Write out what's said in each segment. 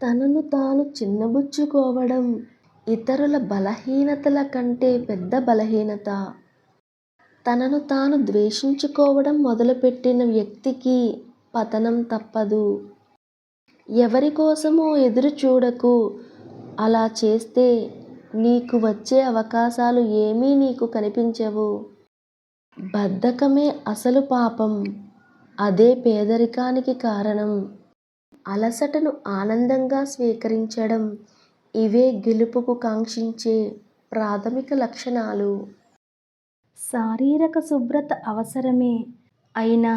తనను తాను చిన్నబుచ్చుకోవడం ఇతరుల బలహీనతల కంటే పెద్ద బలహీనత. తనను తాను ద్వేషించుకోవడం మొదలుపెట్టిన వ్యక్తికి పతనం తప్పదు. ఎవరి కోసమో ఎదురు చూడకు. అలా చేస్తే నీకు వచ్చే అవకాశాలు ఏమీ నీకు కనిపించవు. బద్ధకమే అసలు పాపం. అదే పేదరికానికి కారణం. అలసటను ఆనందంగా స్వీకరించడం ఇవే గెలుపుకు కాంక్షించే ప్రాథమిక లక్షణాలు. శారీరక శుభ్రత అవసరమే అయినా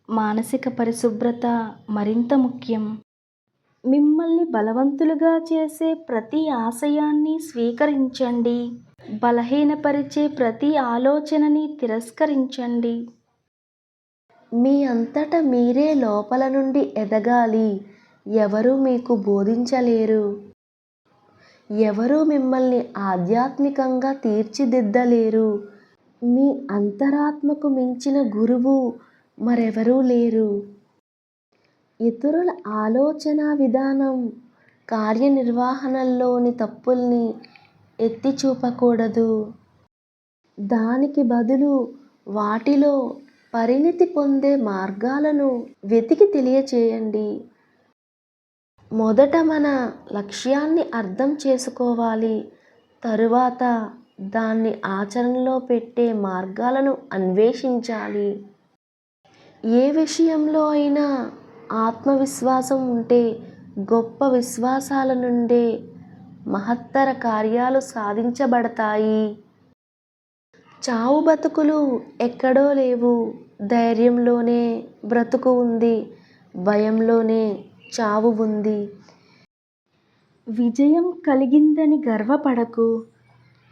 మానసిక పరిశుభ్రత మరింత ముఖ్యం. మిమ్మల్ని బలవంతులుగా చేసే ప్రతి ఆశయాన్ని స్వీకరించండి. బలహీనపరిచే ప్రతి ఆలోచనని తిరస్కరించండి. మీ అంతట మీరే లోపల నుండి ఎదగాలి. ఎవరూ మీకు బోధించలేరు. ఎవరూ మిమ్మల్ని ఆధ్యాత్మికంగా తీర్చిదిద్దలేరు. మీ అంతరాత్మకు మించిన గురువు మరెవరూ లేరు. ఇతరుల ఆలోచనా విధానం, కార్యనిర్వహణలోని తప్పుల్ని ఎత్తి చూపకూడదు. దానికి బదులు వాటిలో పరిణితి పొందే మార్గాలను వెతికి తెలియచేయండి. మొదట మన లక్ష్యాన్ని అర్థం చేసుకోవాలి. తరువాత దాన్ని ఆచరణలో పెట్టే మార్గాలను అన్వేషించాలి. ఏ విషయంలో అయినా ఆత్మవిశ్వాసం ఉంటే గొప్ప విశ్వాసాల నుండే మహత్తర కార్యాలు సాధించబడతాయి. చావు బతుకులు ఎక్కడో లేవు. ధైర్యంలోనే బ్రతుకు ఉంది. భయంలోనే చావు ఉంది. విజయం కలిగిందని గర్వపడకు.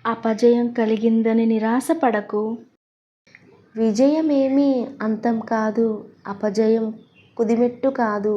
అపజయం కలిగిందని నిరాశపడకు. విజయమేమీ అంతం కాదు. అపజయం కుదిమెట్టు కాదు.